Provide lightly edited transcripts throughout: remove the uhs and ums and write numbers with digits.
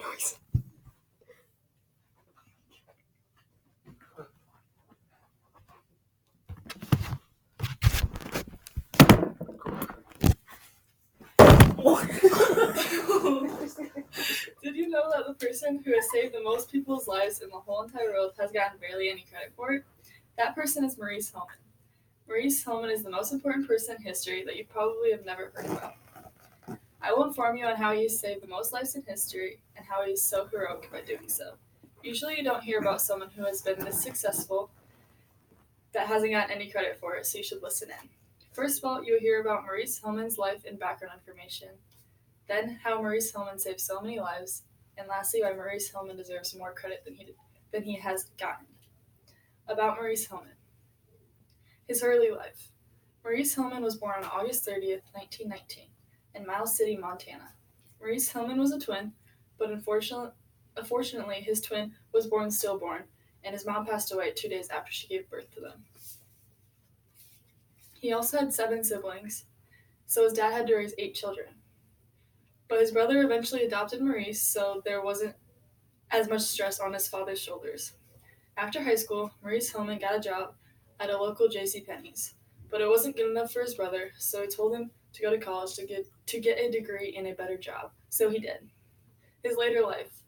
noise. Did you know that the person who has saved the most people's lives in the whole entire world has gotten barely any credit for it? That person is Maurice Hillman. Maurice Hillman is the most important person in history that you probably have never heard about. I will inform you on how he has saved the most lives in history and how he is so heroic by doing so. Usually you don't hear about someone who has been this successful that hasn't gotten any credit for it, so you should listen in. First of all, you'll hear about Maurice Hillman's life and background information, then how Maurice Hillman saved so many lives, and lastly why Maurice Hillman deserves more credit than he has gotten. About Maurice Hillman. His early life. Maurice Hillman was born on August 30th, 1919, in Miles City, Montana. Maurice Hillman was a twin, but unfortunately his twin was born stillborn, and his mom passed away 2 days after she gave birth to them. He also had 7 siblings, so his dad had to raise 8 children. But his brother eventually adopted Maurice, so there wasn't as much stress on his father's shoulders. After high school, Maurice Hillman got a job at a local JCPenney's, but it wasn't good enough for his brother, so he told him to go to college to get a degree and a better job. So he did. His later life.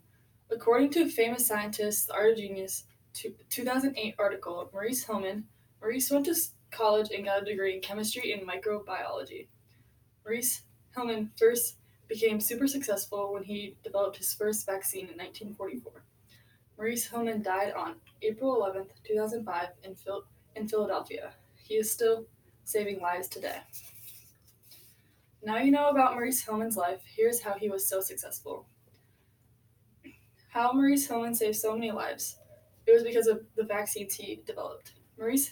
According to famous scientist, The Art of Genius, 2008 article, Maurice went to college and got a degree in chemistry and microbiology. Maurice Hillman first became super successful when he developed his first vaccine in 1944. Maurice Hillman died on April 11th, 2005 in Philadelphia. He is still saving lives today. Now you know about Maurice Hillman's life, here's how he was so successful. How Maurice Hillman saved so many lives. It was because of the vaccines he developed. Maurice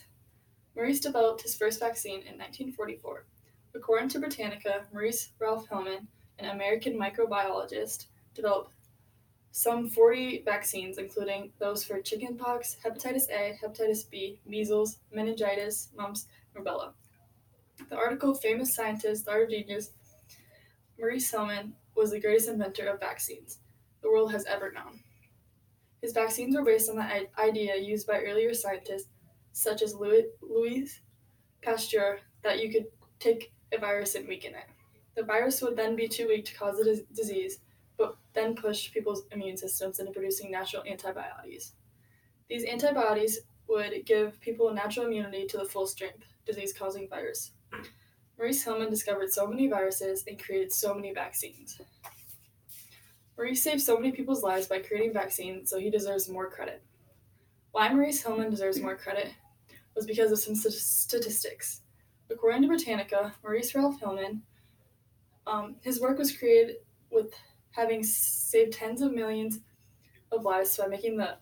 developed his first vaccine in 1944. According to Britannica, Maurice Ralph Hillman, an American microbiologist, developed some 40 vaccines, including those for chickenpox, hepatitis A, hepatitis B, measles, meningitis, mumps, and rubella. The article Famous Scientist, The Art of Genius, Maurice Hillman was the greatest inventor of vaccines the world has ever known. His vaccines were based on the idea used by earlier scientists such as Louis Pasteur that you could take a virus and weaken it. The virus would then be too weak to cause the disease, but then push people's immune systems into producing natural antibodies. These antibodies would give people natural immunity to the full strength disease-causing virus. Maurice Hillman discovered so many viruses and created so many vaccines. Maurice saved so many people's lives by creating vaccines, so he deserves more credit. Why Maurice Hillman deserves more credit was because of some statistics. According to Britannica, Maurice Ralph Hillman, his work was created with having saved tens of millions of lives by making the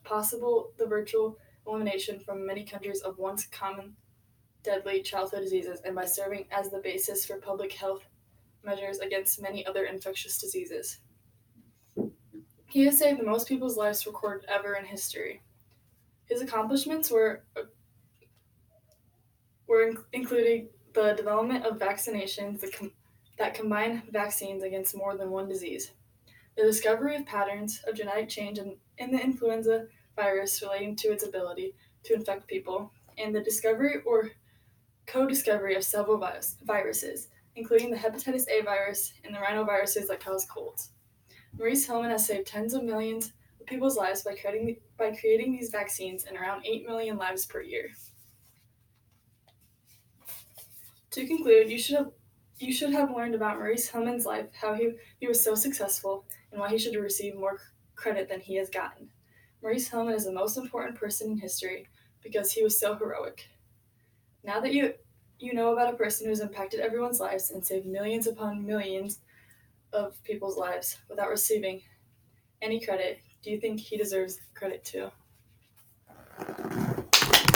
virtual elimination from many countries of once common deadly childhood diseases and by serving as the basis for public health measures against many other infectious diseases. He has saved the most people's lives recorded ever in history. His accomplishments were including the development of vaccinations that combine vaccines against more than one disease, the discovery of patterns of genetic change in the influenza virus relating to its ability to infect people, and the discovery or co-discovery of several viruses, including the hepatitis A virus and the rhinoviruses that cause colds. Maurice Hillman has saved tens of millions of people's lives by creating these vaccines and around 8 million lives per year. To conclude, you should have learned about Maurice Hillman's life, how he was so successful, and why he should receive more credit than he has gotten. Maurice Hillman is the most important person in history because he was so heroic. Now that you know about a person who has impacted everyone's lives and saved millions upon millions of people's lives without receiving any credit, do you think he deserves credit too?